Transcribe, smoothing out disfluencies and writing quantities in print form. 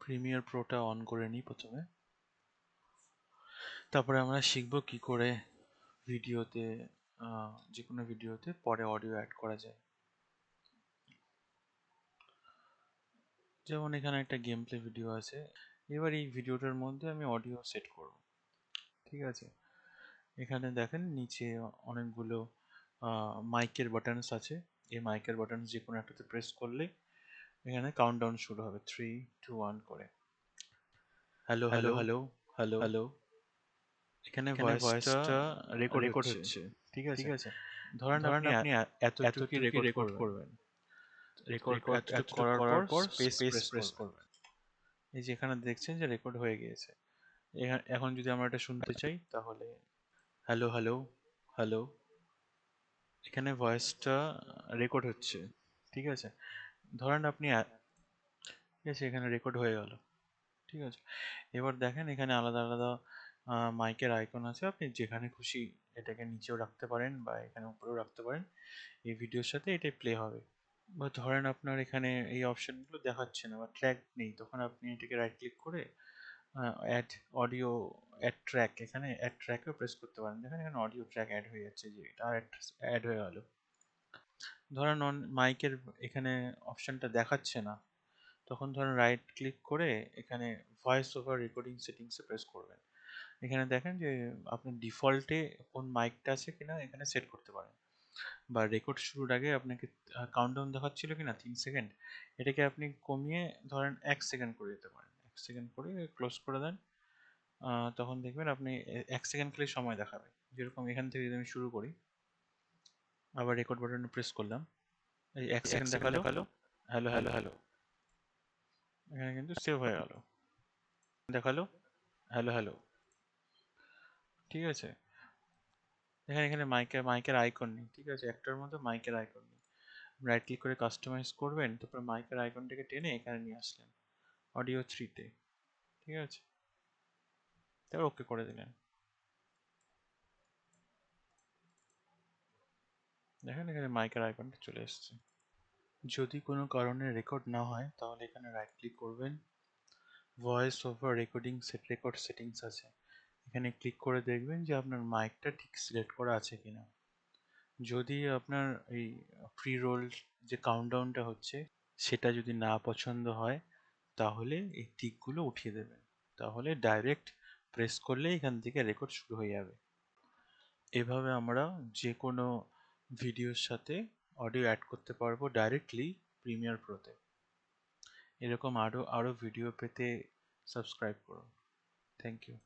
Premier প্রোটা on করে নিই প্রথমে। তারপরে আমরা শিখব কি করে ভিডিওতে যে কোনো ভিডিওতে পরে অডিও অ্যাড করা যায়। যেমন এখানে একটা গেম প্লে ভিডিও আছে। এবার এই ভিডিওটার মধ্যে আমি অডিও সেট করব। ঠিক আছে, এখানে দেখেন নিচে অনেকগুলো মাইকের বাটনস আছে। এই মাইকের বাটনস যে কোনো একটাতে প্রেস করলে এখানে কাউন্টডাউন শুরু হবে 3, 2, 1 করে। Hello hello hello hello hello. Hello এখানে এখানে ভয়েসটা ভয়েসটা রেকর্ড রেকর্ড হচ্ছে। হচ্ছে। ঠিক ঠিক আছে, আছে, ধরেন ধরেন আপনি আপনি এতটুকুই এতটুকুই রেকর্ড রেকর্ড করবেন। করবেন, রেকর্ড এতটুকু এতটুকু করার করার পর পর স্পেস স্পেস প্রেস প্রেস করবেন। করবেন। এই যে এখানে দেখছেন যে রেকর্ড হয়ে গিয়েছে। এখন যদি আমরা এটা শুনতে চাই তাহলে হ্যালো হ্যালো হ্যালো। এখানে ভয়েসটা রেকর্ড হচ্ছে। ঠিক আছে, ধরেন আপনি ঠিক আছে, এখানে রেকর্ড হয়ে গেল। ঠিক আছে, এবার দেখেন এখানে আলাদা আলাদা মাইকের আইকন আছে। আপনি যেখানে খুশি এটাকে নিচেও রাখতে পারেন বা এখানে উপরেও রাখতে পারেন। এই ভিডিওর সাথে এটাই প্লে হবে। বা ধরেন আপনার এখানে এই অপশনগুলো দেখাচ্ছে না বা ট্র্যাক নেই, তখন আপনি এটাকে রাইট ক্লিক করে অ্যাড অডিও অ্যাড ট্র্যাক, এখানে অ্যাড ট্র্যাকেও প্রেস করতে পারেন। দেখেন এখানে অডিও ট্র্যাক অ্যাড হয়ে যাচ্ছে, যে এটা অ্যাড হয়ে গেল। ধরেন মাইকের এখানে অপশনটা দেখাচ্ছে না, তখন ধরেন রাইট ক্লিক করে এখানে ভয়েস ওভার রেকর্ডিং সেটিংসে প্রেস করবেন। এখানে দেখেন যে আপনি ডিফল্টে কোন মাইকটা আছে কিনা এখানে সেট করতে পারেন, বা রেকর্ড শুরুর আগে আপনাকে কাউন্টডাউন দেখাচ্ছিল কিনা 3 সেকেন্ড, এটাকে আপনি কমিয়ে ধরেন 1 সেকেন্ড করে দিতে পারেন। 1 সেকেন্ড করে ক্লোজ করে দেন। তখন দেখবেন আপনি 1 সেকেন্ড খালি সময় দেখাবে। যেরকম এখান থেকে যদি আমি শুরু করি, আবার রেকর্ড বাটনে প্রেস করলাম, এই 1 সেকেন্ড দেখালো, হ্যালো হ্যালো হ্যালো, হ্যালো এখানে কিন্তু সেভ হয়ে গেল। দেখালো হ্যালো হ্যালো। ঠিক আছে, এখানে এখানে মাইকের আইকন নেই। ঠিক আছে, একটার মধ্যে মাইকের আইকন নেই। রাইট ক্লিক করে কাস্টমাইজ করবেন, তারপর মাইকের আইকনটাকে টেনে এখানে নিয়ে আসলেন অডিও 3-তে। ঠিক আছে, তারপর ওকে করে দিলেন। দেখেন এখানে মাইকের আইকনটা চলে এসেছে। যদি কোনো কারণে রেকর্ড না হয় তাহলে এখানে রাইট ক্লিক করবেন, voice over recording record settings আছে, এখানে ক্লিক করে দেখবেন যে আপনার মাইকটা ঠিক সিলেক্ট করা আছে কিনা। যদি আপনার এই প্রি রোল যে কাউন্টডাউনটা হচ্ছে সেটা যদি না পছন্দ হয় তাহলে এই টিকগুলো উঠিয়ে দেবেন। তাহলে ডাইরেক্ট প্রেস করলে এখান থেকে রেকর্ড শুরু হয়ে যাবে। এভাবে আমরা যে কোনো ভিডিওর সাথে অডিও অ্যাড করতে পারবো ডাইরেক্টলি প্রিমিয়ার প্রোতে। এরকম আরও আরও ভিডিও পেতে সাবস্ক্রাইব করুন। Thank you.